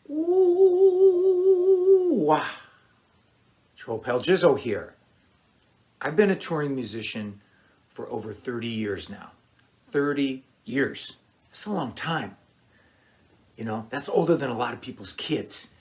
Ooh, wow. Joe Pelgizzo here. I've been a touring musician for over 30 years now. 30 years. That's a long time. You know, that's older than a lot of people's kids.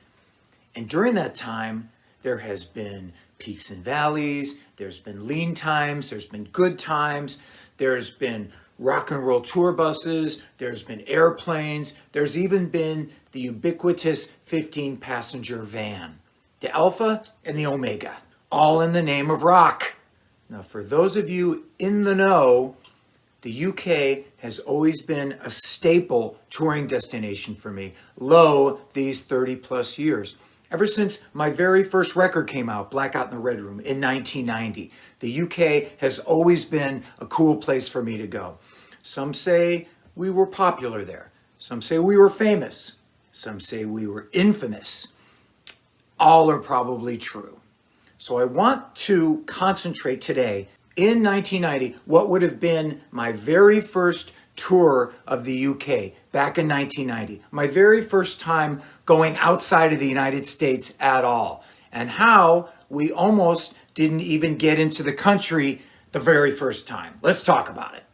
And during that time, there has been peaks and valleys, there's been lean times, there's been good times, there's been rock and roll tour buses, there's been airplanes, there's even been the ubiquitous 15-passenger van, the Alpha and the Omega, all in the name of rock. Now, for those of you in the know, the UK has always been a staple touring destination for me, these 30 plus years. Ever since my very first record came out, Blackout in the Red Room, in 1990, the UK has always been a cool place for me to go. Some say we were popular there. Some say we were famous. Some say we were infamous. All are probably true. So I want to concentrate today, in 1990, what would have been my very first tour of the UK back in 1990. My very first time going outside of the United States at all, and how we almost didn't even get into the country the very first time. Let's talk about it.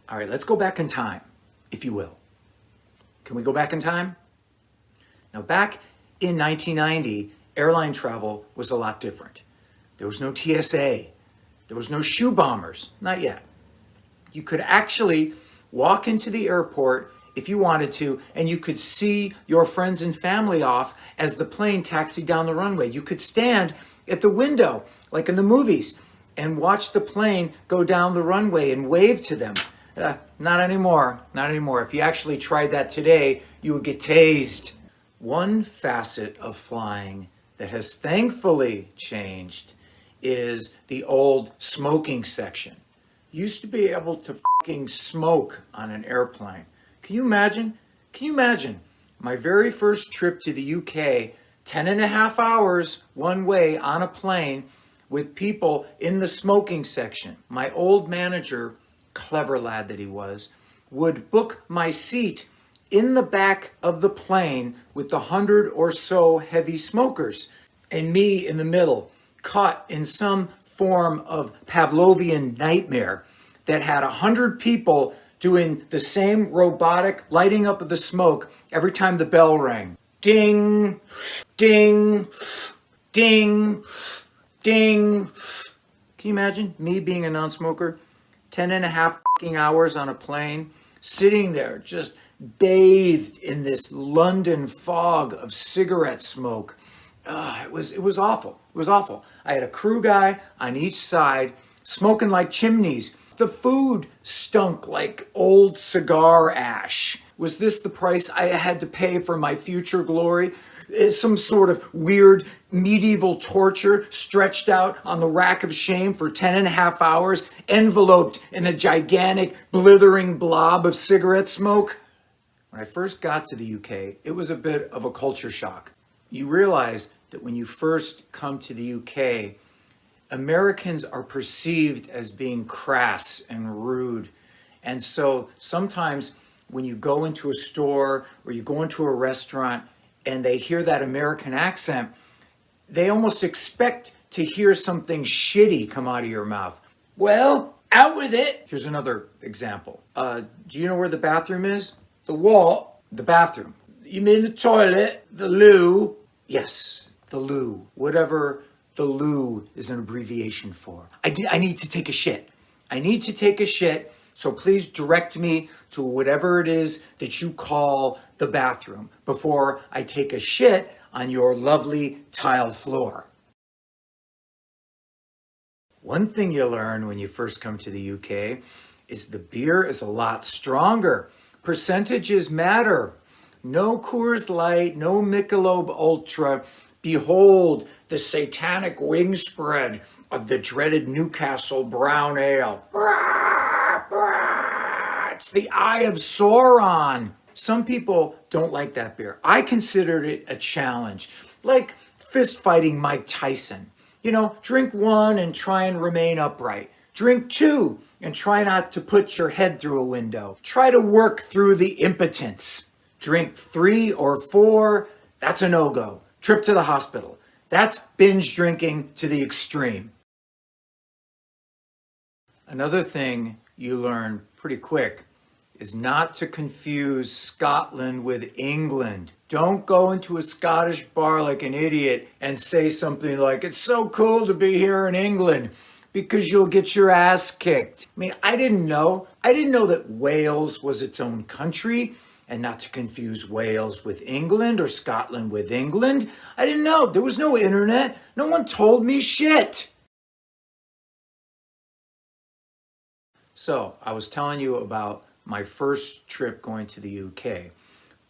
All right, let's go back in time, if you will. Can we go back in time? Now, back in 1990, airline travel was a lot different. There was no TSA. There was no shoe bombers, not yet. You could actually walk into the airport if you wanted to, and you could see your friends and family off as the plane taxied down the runway. You could stand at the window, like in the movies, and watch the plane go down the runway and wave to them. Not anymore, not anymore. If you actually tried that today, you would get tased. One facet of flying that has thankfully changed is the old smoking section. Used to be able to fucking smoke on an airplane. Can you imagine? Can you imagine? My very first trip to the UK, 10 and a half hours one way on a plane with people in the smoking section. My old manager, clever lad that he was, would book my seat in the back of the plane with the 100 or so heavy smokers and me in the middle, caught in some form of Pavlovian nightmare that had 100 people doing the same robotic lighting up of the smoke every time the bell rang. Ding, ding, ding, ding. Can you imagine me being a non-smoker? 10 and a half fucking hours on a plane, sitting there just bathed in this London fog of cigarette smoke. It was awful. It was awful. I had a crew guy on each side smoking like chimneys. The food stunk like old cigar ash. Was this the price I had to pay for my future glory? Some sort of weird medieval torture stretched out on the rack of shame for 10 and a half hours, enveloped in a gigantic blithering blob of cigarette smoke? When I first got to the UK, it was a bit of a culture shock. You realize that when you first come to the UK, Americans are perceived as being crass and rude. And so sometimes when you go into a store or you go into a restaurant and they hear that American accent, they almost expect to hear something shitty come out of your mouth. Well, out with it. Here's another example. Do you know where the bathroom is? The what? The bathroom. You mean the toilet? The loo? Yes, the loo. Whatever the loo is an abbreviation for. I need to take a shit. I need to take a shit, so please direct me to whatever it is that you call the bathroom before I take a shit on your lovely tile floor. One thing you learn when you first come to the UK is the beer is a lot stronger. Percentages matter. No Coors Light, no Michelob Ultra. Behold the satanic wing spread of the dreaded Newcastle Brown Ale. It's the Eye of Sauron. Some people don't like that beer. I considered it a challenge, like fist fighting Mike Tyson. You know, drink one and try and remain upright. Drink two and try not to put your head through a window. Try to work through the impotence. Drink 3 or 4, That's a no-go. Trip to the hospital. That's binge drinking to the extreme. Another thing you learn pretty quick is not to confuse Scotland with England. Don't go into a Scottish bar like an idiot and say something like, it's so cool to be here in England, because you'll get your ass kicked. I mean, I didn't know that Wales was its own country, and not to confuse Wales with England or Scotland with England. I didn't know. There was no internet. No one told me shit. So I was telling you about my first trip going to the UK,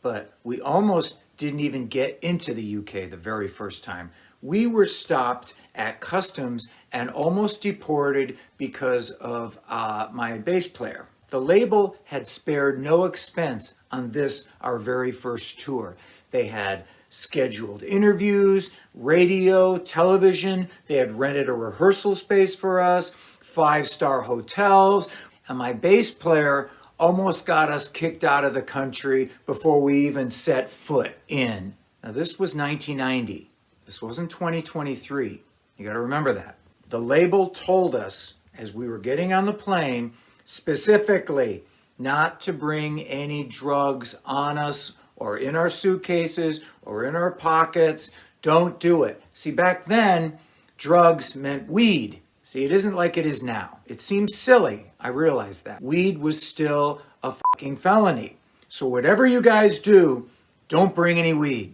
but we almost didn't even get into the UK the very first time. We were stopped at customs and almost deported because of my bass player. The label had spared no expense on this, our very first tour. They had scheduled interviews, radio, television. They had rented a rehearsal space for us, 5-star hotels, and my bass player almost got us kicked out of the country before we even set foot in. Now, this was 1990. This wasn't 2023. You got to remember that. The label told us as we were getting on the plane, specifically not to bring any drugs on us or in our suitcases or in our pockets. Don't do it. See, back then, drugs meant weed. See, it isn't like it is now. It seems silly. I realize that. Weed was still a fucking felony. So whatever you guys do, don't bring any weed.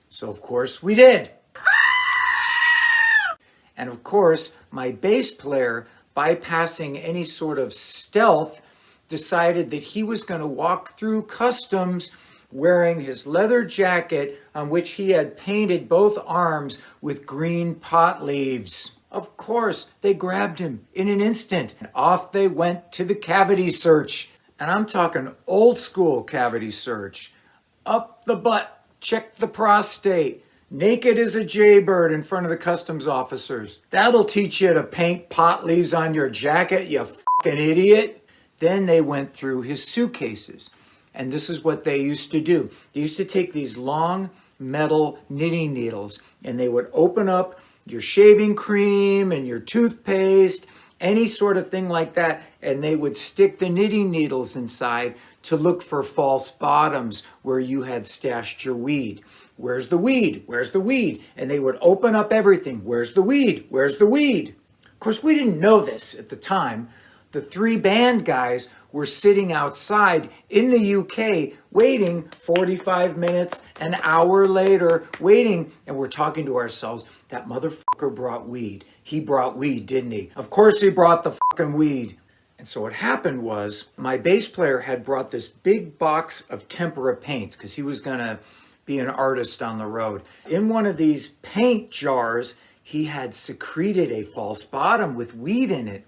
So of course we did. And of course, my bass player, bypassing any sort of stealth, decided that he was going to walk through customs wearing his leather jacket on which he had painted both arms with green pot leaves. Of course, they grabbed him in an instant, and off they went to the cavity search. And I'm talking old school cavity search. Up the butt, check the prostate, naked as a jaybird in front of the customs officers. That'll teach you to paint pot leaves on your jacket, you fucking idiot. Then they went through his suitcases. And this is what they used to do. They used to take these long metal knitting needles and they would open up your shaving cream and your toothpaste, any sort of thing like that, and they would stick the knitting needles inside to look for false bottoms where you had stashed your weed. Where's the weed? Where's the weed? And they would open up everything. Where's the weed? Where's the weed? Of course, we didn't know this at the time. The 3 band guys were sitting outside in the UK waiting 45 minutes, an hour later, waiting, and we're talking to ourselves, that motherfucker brought weed. He brought weed, didn't he? Of course he brought the fucking weed. And so what happened was my bass player had brought this big box of tempera paints because he was going to be an artist on the road. In one of these paint jars, he had secreted a false bottom with weed in it.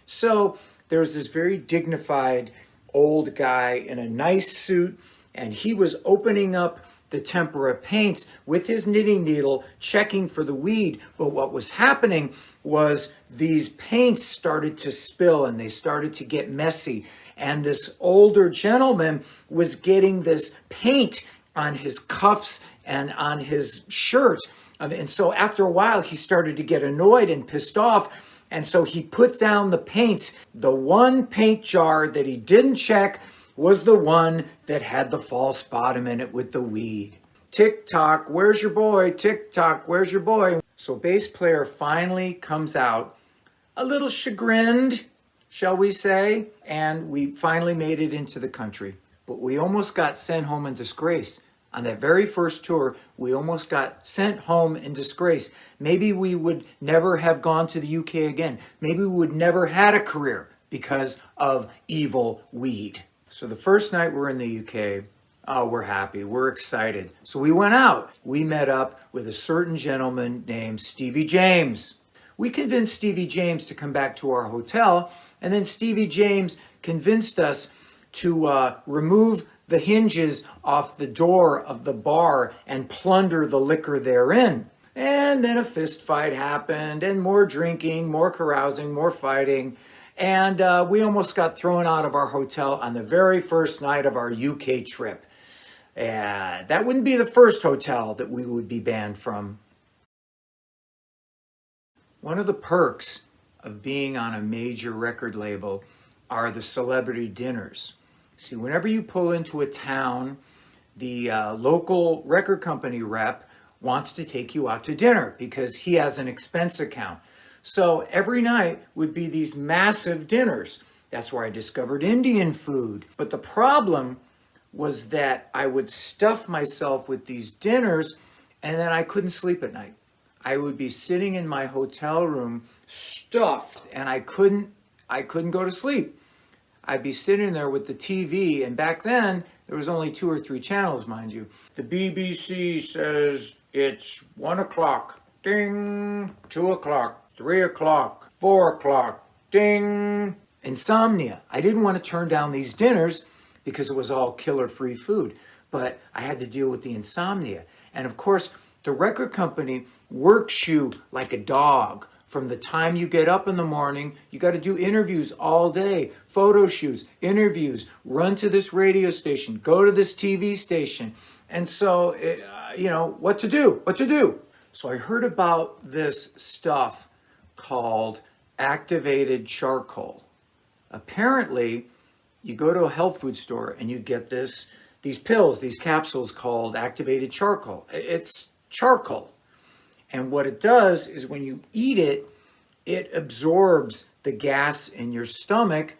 So there's this very dignified old guy in a nice suit, and he was opening up the tempera paints with his knitting needle, checking for the weed. But what was happening was these paints started to spill and they started to get messy. And this older gentleman was getting this paint on his cuffs and on his shirt. And so after a while, he started to get annoyed and pissed off. And so he put down the paints. The one paint jar that he didn't check was the one that had the false bottom in it with the weed. Tick-tock, where's your boy? Tick-tock, where's your boy? So bass player finally comes out, a little chagrined, shall we say, and we finally made it into the country. But we almost got sent home in disgrace. On that very first tour, we almost got sent home in disgrace. Maybe we would never have gone to the UK again. Maybe we would never had a career because of evil weed. So the first night we're in the UK, oh, we're happy, we're excited. So we went out. We met up with a certain gentleman named Stevie James. We convinced Stevie James to come back to our hotel, and then Stevie James convinced us to remove the hinges off the door of the bar and plunder the liquor therein. And then a fist fight happened, and more drinking, more carousing, more fighting. And we almost got thrown out of our hotel on the very first night of our UK trip. Yeah, that wouldn't be the first hotel that we would be banned from. One of the perks of being on a major record label are the celebrity dinners. See, whenever you pull into a town, the local record company rep wants to take you out to dinner because he has an expense account. So every night would be these massive dinners. That's where I discovered Indian food. But the problem was that I would stuff myself with these dinners and then I couldn't sleep at night. I would be sitting in my hotel room stuffed and I couldn't go to sleep. I'd be sitting there with the TV, and back then there was only 2 or 3 channels, mind you. The BBC says it's 1 o'clock, ding, 2 o'clock, 3 o'clock, 4 o'clock, ding. Insomnia. I didn't want to turn down these dinners because it was all killer-free food, but I had to deal with the insomnia. And of course, the record company works you like a dog. From the time you get up in the morning, you got to do interviews all day, photo shoots, interviews, run to this radio station, go to this TV station. And so, what to do? So I heard about this stuff called activated charcoal. Apparently, you go to a health food store and you get these pills, these capsules called activated charcoal. It's charcoal. And what it does is when you eat it, it absorbs the gas in your stomach.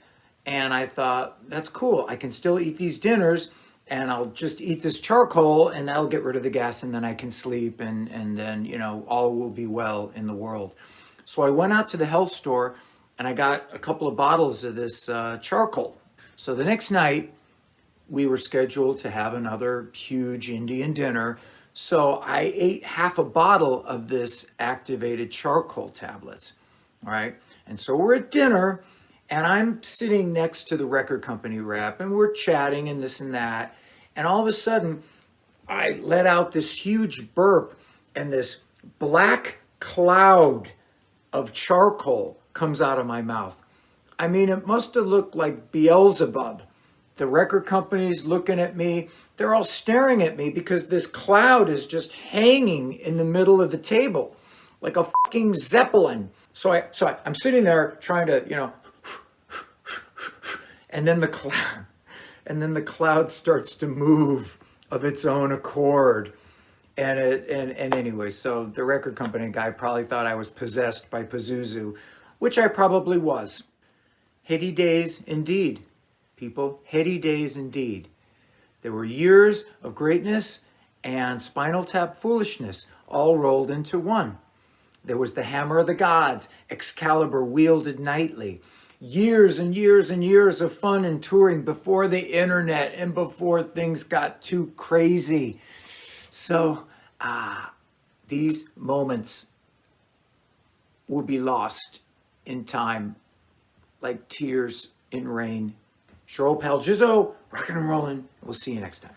And I thought, that's cool. I can still eat these dinners and I'll just eat this charcoal and that'll get rid of the gas and then I can sleep and then, all will be well in the world. So I went out to the health store and I got a couple of bottles of this charcoal. So the next night we were scheduled to have another huge Indian dinner. So I ate half a bottle of this activated charcoal tablets, all right? And so we're at dinner, and I'm sitting next to the record company rep, and we're chatting and this and that. And all of a sudden, I let out this huge burp, and this black cloud of charcoal comes out of my mouth. I mean, it must have looked like Beelzebub. The record company's looking at me. They're all staring at me because this cloud is just hanging in the middle of the table like a fucking Zeppelin. So I'm sitting there trying to, and then the cloud starts to move of its own accord. And anyway, so the record company guy probably thought I was possessed by Pazuzu, which I probably was. Heady days indeed. People, heady days indeed. There were years of greatness and Spinal Tap foolishness all rolled into one. There was the Hammer of the Gods, Excalibur wielded nightly. Years and years and years of fun and touring before the internet and before things got too crazy. So these moments will be lost in time like tears in rain. Your old pal Jizzo, rockin' and rollin'. We'll see you next time.